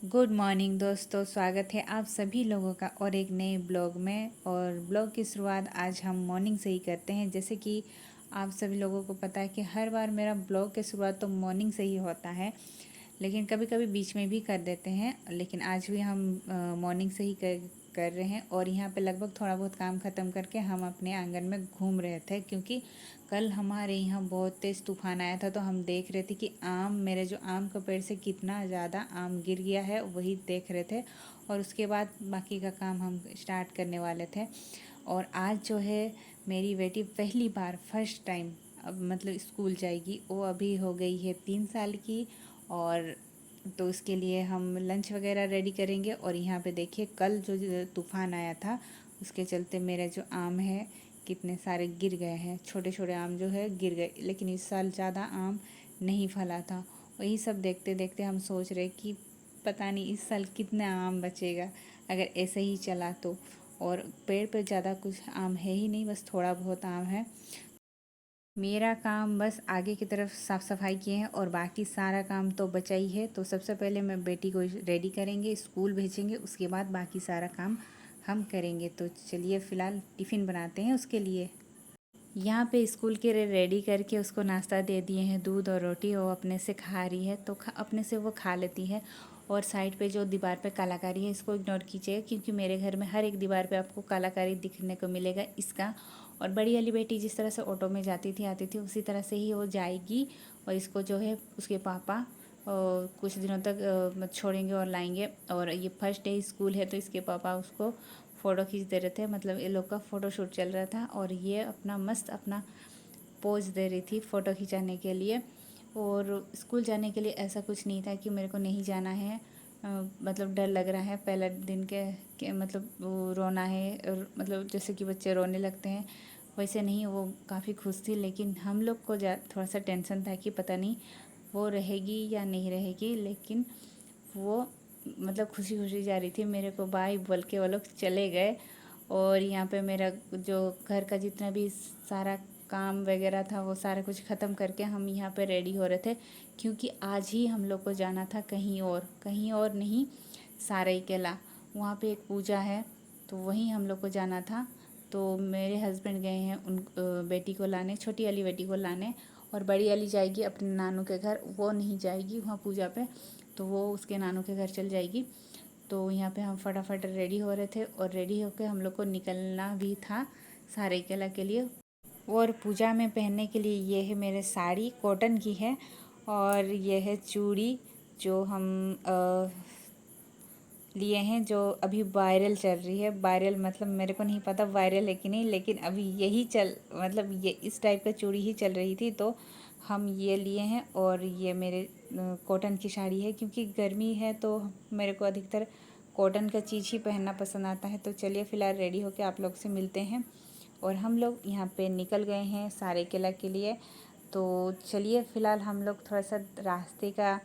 Good morning दोस्तों, स्वागत है आप सभी लोगों का और एक नए ब्लॉग में। और ब्लॉग की शुरुआत आज हम मॉर्निंग से ही करते हैं। जैसे कि आप सभी लोगों को पता है कि हर बार मेरा ब्लॉग की शुरुआत तो मॉर्निंग से ही होता है, लेकिन कभी कभी बीच में भी कर देते हैं। लेकिन आज भी हम मॉर्निंग से ही कर रहे हैं। और यहाँ पे लगभग थोड़ा बहुत काम ख़त्म करके हम अपने आंगन में घूम रहे थे, क्योंकि कल हमारे यहाँ बहुत तेज़ तूफान आया था। तो हम देख रहे थे कि मेरे जो आम का पेड़ से कितना ज़्यादा आम गिर गया है, वही देख रहे थे। और उसके बाद बाकी का काम हम स्टार्ट करने वाले थे। और आज जो है मेरी बेटी पहली बार फर्स्ट टाइम अब मतलब स्कूल जाएगी। वो अभी हो गई है 3 साल की। और तो उसके लिए हम लंच वगैरह रेडी करेंगे। और यहाँ पे देखिए, कल जो तूफ़ान आया था उसके चलते मेरे जो आम है कितने सारे गिर गए हैं। छोटे छोटे आम जो है गिर गए, लेकिन इस साल ज़्यादा आम नहीं फला था। वही सब देखते देखते हम सोच रहे कि पता नहीं इस साल कितना आम बचेगा अगर ऐसे ही चला तो। और पेड़ पे ज़्यादा कुछ आम है ही नहीं, बस थोड़ा बहुत आम है। मेरा काम बस आगे की तरफ साफ़ सफाई किए हैं और बाकी सारा काम तो बचा ही है। तो सबसे पहले मैं बेटी को रेडी करेंगे, स्कूल भेजेंगे, उसके बाद बाकी सारा काम हम करेंगे। तो चलिए फ़िलहाल टिफ़िन बनाते हैं उसके लिए। यहाँ पे स्कूल के लिए रेडी करके उसको नाश्ता दे दिए हैं, दूध और रोटी। वो अपने से खा रही है तो अपने से वो खा लेती है। और साइड पे जो दीवार पे कलाकारी है इसको इग्नोर कीजिए, क्योंकि मेरे घर में हर एक दीवार पे आपको कलाकारी दिखने को मिलेगा इसका। और बड़ी वाली बेटी जिस तरह से ऑटो में जाती थी आती थी उसी तरह से ही वो जाएगी। और इसको जो है उसके पापा कुछ दिनों तक छोड़ेंगे और लाएंगे। और ये फर्स्ट डे स्कूल है तो इसके पापा उसको फ़ोटो खींच दे रहे थे, मतलब ये लोग का फ़ोटो शूट चल रहा था। और ये अपना मस्त अपना पोज दे रही थी फ़ोटो खिंचाने के लिए। और स्कूल जाने के लिए ऐसा कुछ नहीं था कि मेरे को नहीं जाना है, मतलब डर लग रहा है पहला दिन के मतलब वो रोना है। और मतलब जैसे कि बच्चे रोने लगते हैं वैसे नहीं, वो काफ़ी खुश थी। लेकिन हम लोग को थोड़ा सा टेंशन था कि पता नहीं वो रहेगी या नहीं रहेगी। लेकिन वो मतलब खुशी खुशी जा रही थी। मेरे को बाय बोल के वो लोग चले गए। और यहाँ पे मेरा जो घर का जितना भी सारा काम वगैरह था वो सारा कुछ ख़त्म करके हम यहाँ पे रेडी हो रहे थे, क्योंकि आज ही हम लोग को जाना था कहीं और नहीं, सारईकेला। वहाँ पे एक पूजा है तो वहीं हम लोग को जाना था। तो मेरे हस्बैंड गए हैं उन बेटी को लाने, छोटी वाली बेटी को लाने। और बड़ी वाली जाएगी अपने नानू के घर, वो नहीं जाएगी वहाँ पूजा पे, तो वो उसके नानू के घर चल जाएगी। तो यहाँ पे हम फटाफट रेडी हो रहे थे और रेडी होकर हम लोग को निकलना भी था सारईकेला के लिए। और पूजा में पहनने के लिए ये है मेरे साड़ी, कॉटन की है। और ये है चूड़ी जो हम लिए हैं, जो अभी वायरल चल रही है। वायरल मतलब मेरे को नहीं पता वायरल है कि नहीं, लेकिन अभी यही मतलब ये इस टाइप का चूड़ी ही चल रही थी तो हम ये लिए हैं। और ये मेरे कॉटन की साड़ी है, क्योंकि गर्मी है तो मेरे को अधिकतर कॉटन का चीज़ ही पहनना पसंद आता है। तो चलिए फ़िलहाल रेडी होकर आप लोग से मिलते हैं। और हम लोग यहाँ पे निकल गए हैं सारईकेला के लिए। तो चलिए फ़िलहाल हम लोग थोड़ा सा रास्ते का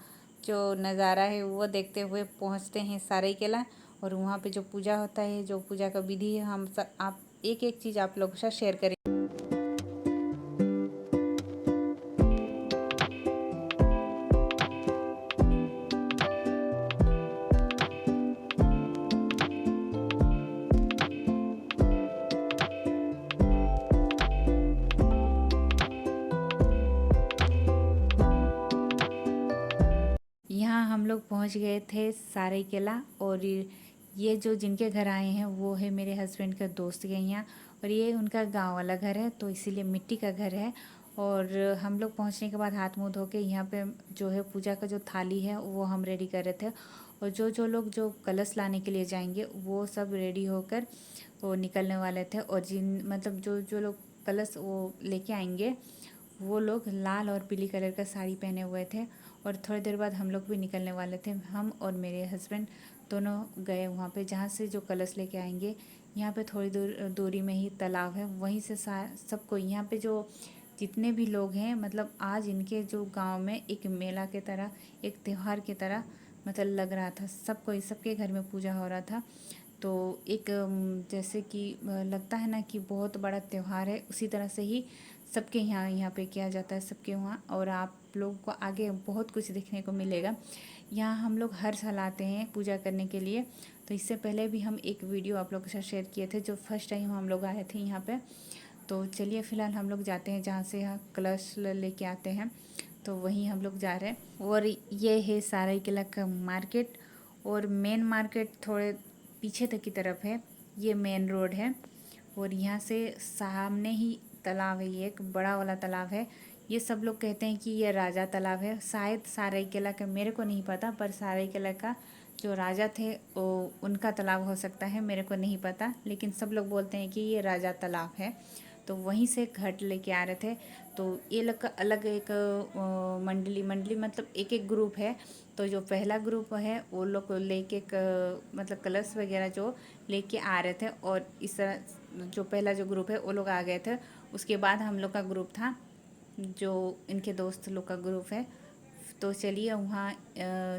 जो नज़ारा है वो देखते हुए पहुँचते हैं सारईकेला। और वहाँ पे जो पूजा होता है, जो पूजा का विधि है, हम सब आप एक एक चीज़ आप लोगों के साथ शेयर करें। यहाँ हम लोग पहुँच गए थे सारईकेला। और ये जो जिनके घर आए हैं वो है मेरे हस्बैंड का दोस्त के यहाँ। और ये उनका गांव वाला घर है तो इसीलिए मिट्टी का घर है। और हम लोग पहुँचने के बाद हाथ मुँह धो के यहाँ पे जो है पूजा का जो थाली है वो हम रेडी कर रहे थे। और जो जो लोग जो कलश लाने के लिए जाएंगे वो सब रेडी होकर वो निकलने वाले थे। और जिन मतलब जो जो लोग कलश वो लेके आएंगे वो लोग लाल और पीली कलर का साड़ी पहने हुए थे। और थोड़ी देर बाद हम लोग भी निकलने वाले थे। हम और मेरे हस्बैंड दोनों गए वहाँ पे जहाँ से जो कलश लेके आएंगे। यहाँ पे थोड़ी दूरी में ही तालाब है, वहीं से सबको यहाँ पे जो जितने भी लोग हैं, मतलब आज इनके जो गांव में एक मेला के तरह, एक त्यौहार की तरह मतलब लग रहा था। सबको सबके घर में पूजा हो रहा था। तो एक जैसे कि लगता है ना कि बहुत बड़ा त्यौहार है, उसी तरह से ही सबके यहाँ पे किया जाता है, सबके वहाँ। और आप लोगों को आगे बहुत कुछ देखने को मिलेगा। यहाँ हम लोग हर साल आते हैं पूजा करने के लिए। तो इससे पहले भी हम एक वीडियो आप लोगों के साथ शेयर किए थे, जो फर्स्ट टाइम हम लोग आए थे यहाँ पे। तो चलिए फ़िलहाल हम लोग जाते हैं जहाँ से यहाँ कलश लेके आते हैं, तो वहीं हम लोग जा रहे हैं। और ये है सरायकेला का मार्केट, और मेन मार्केट थोड़े पीछे तक की तरफ है, ये मेन रोड है। और यहाँ से सामने ही तालाब है, ये एक बड़ा वाला तालाब है। ये सब लोग कहते हैं कि ये राजा तालाब है, शायद सरायकेला का, मेरे को नहीं पता, पर सरायकेला का जो राजा थे वो उनका तालाब हो सकता है, मेरे को नहीं पता। लेकिन सब लोग बोलते हैं कि ये राजा तालाब है। तो वहीं से घट लेके आ रहे थे। तो ये लोग का अलग एक मंडली मतलब एक एक ग्रुप है। तो जो पहला ग्रुप है वो लोग लेके मतलब कलश वगैरह जो लेके आ रहे थे, और इस तरह जो पहला जो ग्रुप है वो लोग आ गए थे। उसके बाद हम लोग का ग्रुप था, जो इनके दोस्त लोग का ग्रुप है। तो चलिए वहाँ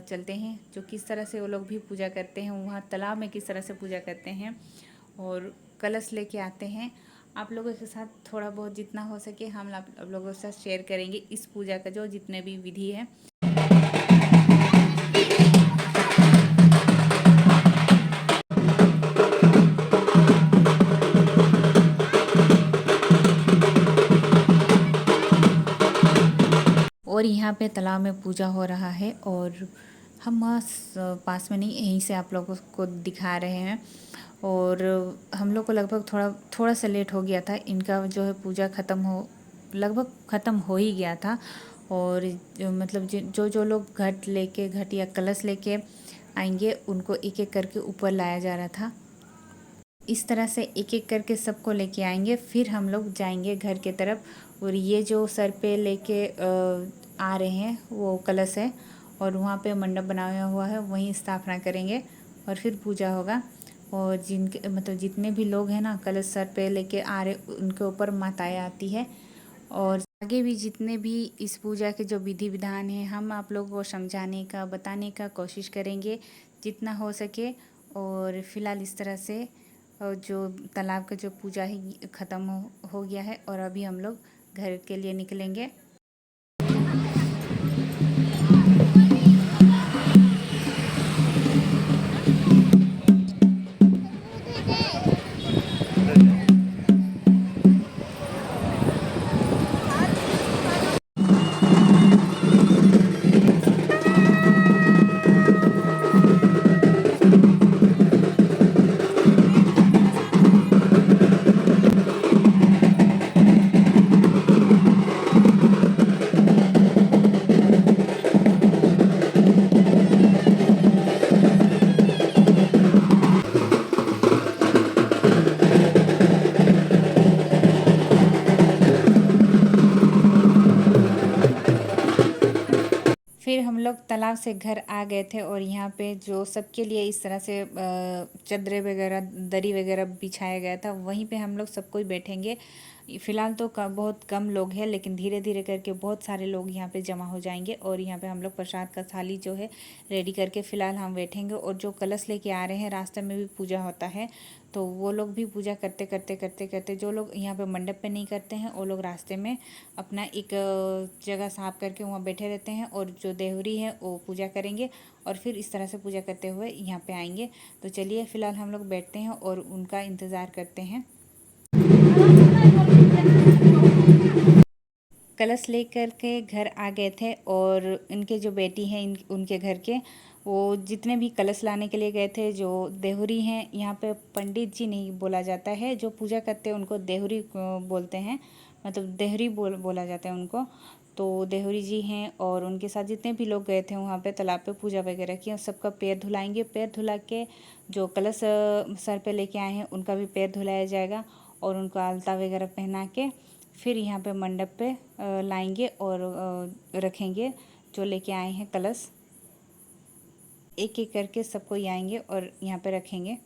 चलते हैं, जो किस तरह से वो लोग भी पूजा करते हैं, वहाँ तालाब में किस तरह से पूजा करते हैं और कलश लेके आते हैं। आप लोगों के साथ थोड़ा बहुत जितना हो सके हम आप लोगों के साथ शेयर करेंगे इस पूजा का जो जितने भी विधि है। और यहाँ पे तालाब में पूजा हो रहा है, और हम पास में नहीं, यहीं से आप लोगों को दिखा रहे हैं। और हम लोग को लगभग थोड़ा सा लेट हो गया था, इनका जो है पूजा लगभग ख़त्म हो ही गया था। और मतलब जो लोग घट या कलश लेके आएंगे उनको एक एक करके ऊपर लाया जा रहा था। इस तरह से एक एक करके सबको लेके आएंगे, फिर हम लोग जाएंगे घर के तरफ। और ये जो सर पे लेके आ रहे हैं वो कलश है, और वहाँ पे मंडप बनाया हुआ है, वहीं स्थापना करेंगे और फिर पूजा होगा। और जिनके मतलब जितने भी लोग हैं ना कलश सर पे लेके आ रहे, उनके ऊपर माताएं आती है। और आगे भी जितने भी इस पूजा के जो विधि विधान हैं हम आप लोगों को समझाने का बताने का कोशिश करेंगे जितना हो सके। और फिलहाल इस तरह से जो तालाब का जो पूजा है ख़त्म हो गया है, और अभी हम लोग घर के लिए निकलेंगे। फिर हम लोग तालाब से घर आ गए थे, और यहाँ पे जो सबके लिए इस तरह से चद्दरें वगैरह दरी वगैरह बिछाया गया था, वहीं पे हम लोग सब कोई बैठेंगे। फ़िलहाल तो बहुत कम लोग हैं, लेकिन धीरे धीरे करके बहुत सारे लोग यहाँ पे जमा हो जाएंगे। और यहाँ पे हम लोग प्रसाद का थाली जो है रेडी करके फ़िलहाल हम बैठेंगे। और जो कलश लेके आ रहे हैं, रास्ते में भी पूजा होता है, तो वो लोग भी पूजा करते करते जो लोग यहाँ पे मंडप पे नहीं करते हैं वो लोग रास्ते में अपना एक जगह साफ करके वहाँ बैठे रहते हैं, और जो देहुरी है वो पूजा करेंगे। और फिर इस तरह से पूजा करते हुए यहाँ पे आएंगे। तो चलिए फ़िलहाल हम लोग बैठते हैं और उनका इंतज़ार करते हैं। कलश लेकर के घर आ गए थे, और इनके जो बेटी हैं उनके घर के वो जितने भी कलश लाने के लिए गए थे, जो देहुरी हैं, यहाँ पे पंडित जी नहीं बोला जाता है, जो पूजा करते हैं उनको देहुरी बोलते हैं, मतलब देहुरी बोला जाता है उनको। तो देहुरी जी हैं, और उनके साथ जितने भी लोग गए थे वहाँ पे तालाब पे पूजा वगैरह की, और सबका पैर धुलाएंगे। पैर धुला के जो कलश सर पे लेके आए हैं उनका भी पैर धुलाया जाएगा, और उनको आलता वगैरह पहना के फिर यहाँ पे मंडप पे लाएंगे और रखेंगे जो लेके आए हैं कलश। एक एक करके सबको आएंगे और यहाँ पे रखेंगे।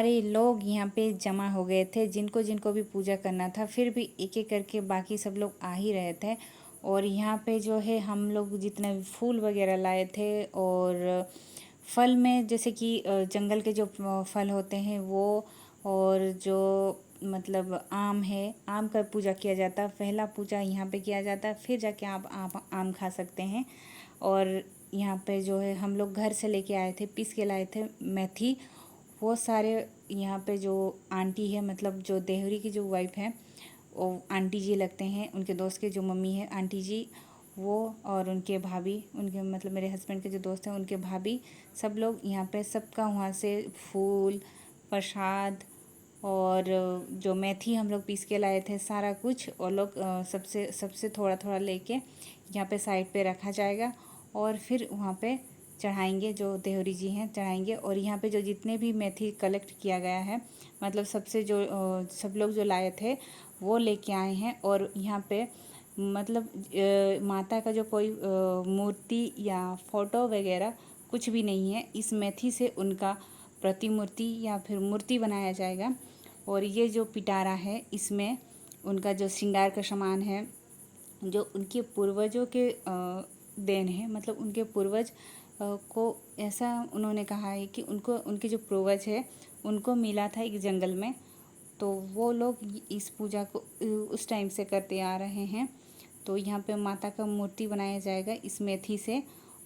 सारे लोग यहाँ पे जमा हो गए थे, जिनको जिनको भी पूजा करना था। फिर भी एक एक करके बाकी सब लोग आ ही रहे थे। और यहाँ पे जो है हम लोग जितने भी फूल वगैरह लाए थे, और फल में जैसे कि जंगल के जो फल होते हैं वो, और जो मतलब आम है, आम का पूजा किया जाता है। पहला पूजा यहाँ पे किया जाता है, फिर जाके आप आम खा सकते हैं। और यहाँ पे जो है हम लोग घर से लेके आए थे, पीस के लाए थे मेथी। वो सारे यहाँ पे जो आंटी है, मतलब जो देहरी की जो वाइफ है, वो आंटी जी लगते हैं, उनके दोस्त के जो मम्मी है आंटी जी, वो और उनके भाभी, उनके मतलब मेरे हस्बैंड के जो दोस्त हैं उनके भाभी, सब लोग यहाँ पे सबका वहाँ से फूल, प्रसाद और जो मेथी हम लोग पीस के लाए थे, सारा कुछ और लोग सबसे सबसे थोड़ा थोड़ा लेके यहाँ पे साइड पे रखा जाएगा। और फिर वहाँ पे चढ़ाएंगे, जो देहरी जी हैं चढ़ाएंगे। और यहाँ पे जो जितने भी मेथी कलेक्ट किया गया है, मतलब सबसे जो सब लोग जो लाए थे वो लेके आए हैं। और यहाँ पे मतलब माता का जो कोई मूर्ति या फोटो वगैरह कुछ भी नहीं है, इस मेथी से उनका प्रतिमूर्ति या फिर मूर्ति बनाया जाएगा। और ये जो पिटारा है, इसमें उनका जो श्रृंगार का सामान है, जो उनके पूर्वजों के देन है, मतलब उनके पूर्वज को ऐसा उन्होंने कहा है कि उनको, उनके जो पूर्वज है उनको मिला था एक जंगल में, तो वो लोग इस पूजा को उस टाइम से करते आ रहे हैं। तो यहाँ पे माता का मूर्ति बनाया जाएगा इस मेथी से।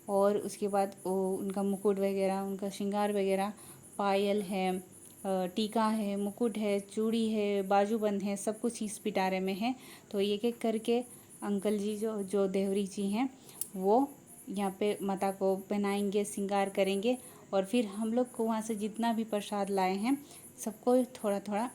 और उसके बाद उनका मुकुट वगैरह, उनका श्रृंगार वगैरह, पायल है, टीका है, मुकुट है, चूड़ी है, बाजूबंद है, सब कुछ इस पिटारे में है। तो एक एक करके अंकल जी जो जो देवरी जी हैं वो यहाँ पे माता को पहनाएंगे, श्रृंगार करेंगे। और फिर हम लोग को वहाँ से जितना भी प्रसाद लाए हैं सबको थोड़ा थोड़ा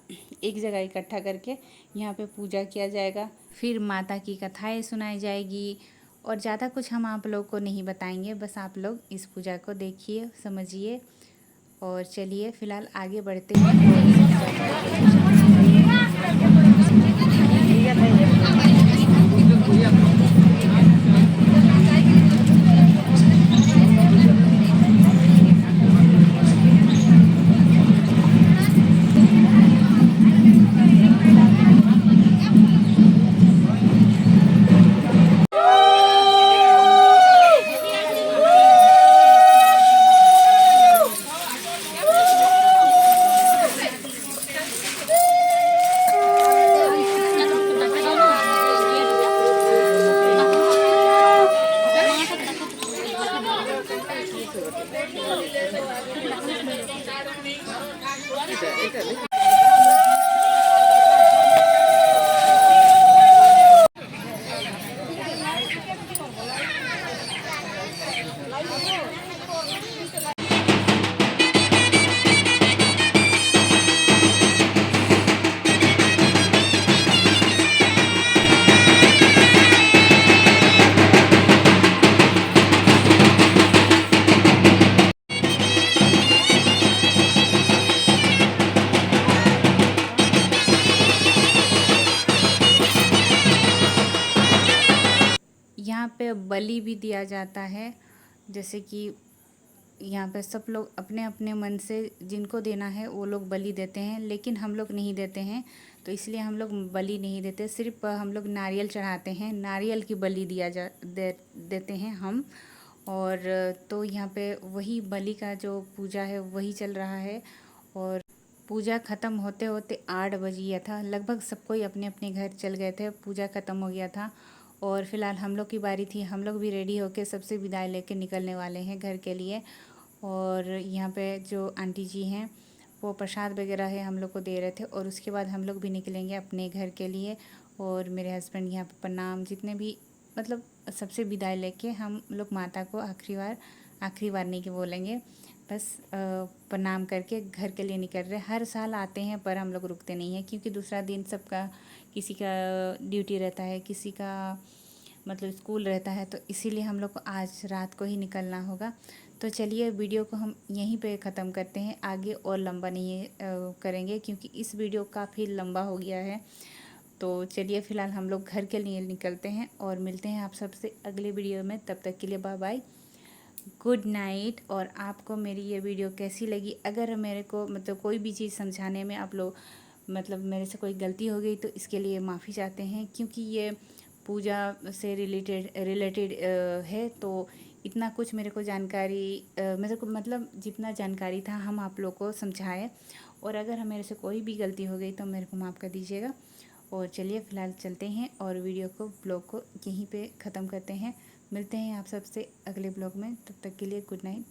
एक जगह इकट्ठा करके यहाँ पे पूजा किया जाएगा। फिर माता की कथाएं सुनाई जाएगी। और ज़्यादा कुछ हम आप लोग को नहीं बताएंगे, बस आप लोग इस पूजा को देखिए, समझिए। और चलिए फिलहाल आगे बढ़ते हैं और इस पूजा का आगे यहाँ पे बलि भी दिया जाता है। जैसे कि यहाँ पे सब लोग अपने अपने मन से जिनको देना है वो लोग बलि देते हैं, लेकिन हम लोग नहीं देते हैं। तो इसलिए हम लोग बलि नहीं देते, सिर्फ हम लोग नारियल चढ़ाते हैं, नारियल की बलि देते हैं हम। और तो यहाँ पे वही बलि का जो पूजा है वही चल रहा है। और पूजा ख़त्म होते होते 8 बज गया था, लगभग सब कोई अपने अपने घर चल गए थे, पूजा ख़त्म हो गया था। और फिलहाल हम लोग की बारी थी, हम लोग भी रेडी होके सबसे विदाई लेके निकलने वाले हैं घर के लिए। और यहाँ पे जो आंटी जी हैं वो प्रसाद वगैरह है हम लोग को दे रहे थे, और उसके बाद हम लोग भी निकलेंगे अपने घर के लिए। और मेरे हस्बैंड यहाँ पे प्रणाम, जितने भी मतलब सबसे विदाई लेके हम लोग माता को आखिरी बार नहीं कि बोलेंगे, बस प्रणाम करके घर के लिए निकल रहे। हर साल आते हैं पर हम लोग रुकते नहीं हैं, क्योंकि दूसरा दिन सबका, किसी का ड्यूटी रहता है, किसी का मतलब स्कूल रहता है, तो इसीलिए हम लोग को आज रात को ही निकलना होगा। तो चलिए वीडियो को हम यहीं पे ख़त्म करते हैं, आगे और लंबा नहीं करेंगे, क्योंकि इस वीडियो काफ़ी लंबा हो गया है। तो चलिए फ़िलहाल हम लोग घर के लिए निकलते हैं और मिलते हैं आप सबसे अगले वीडियो में। तब तक के लिए बाय बाय। Good night. और आपको मेरी ये वीडियो कैसी लगी? अगर मेरे को मतलब कोई भी चीज़ समझाने में आप लोग मतलब मेरे से कोई गलती हो गई तो इसके लिए माफ़ी चाहते हैं, क्योंकि ये पूजा से रिलेटेड है, तो इतना कुछ मेरे को जानकारी मेरे को मतलब जितना जानकारी था हम आप लोग को समझाए। और अगर मेरे से कोई भी गलती हो गई तो मेरे को माफ़ कर दीजिएगा। और चलिए फ़िलहाल चलते हैं और वीडियो को ब्लॉग को यहीं पे ख़त्म करते हैं। मिलते हैं आप सबसे अगले ब्लॉग में, तब तक के लिए गुड नाइट।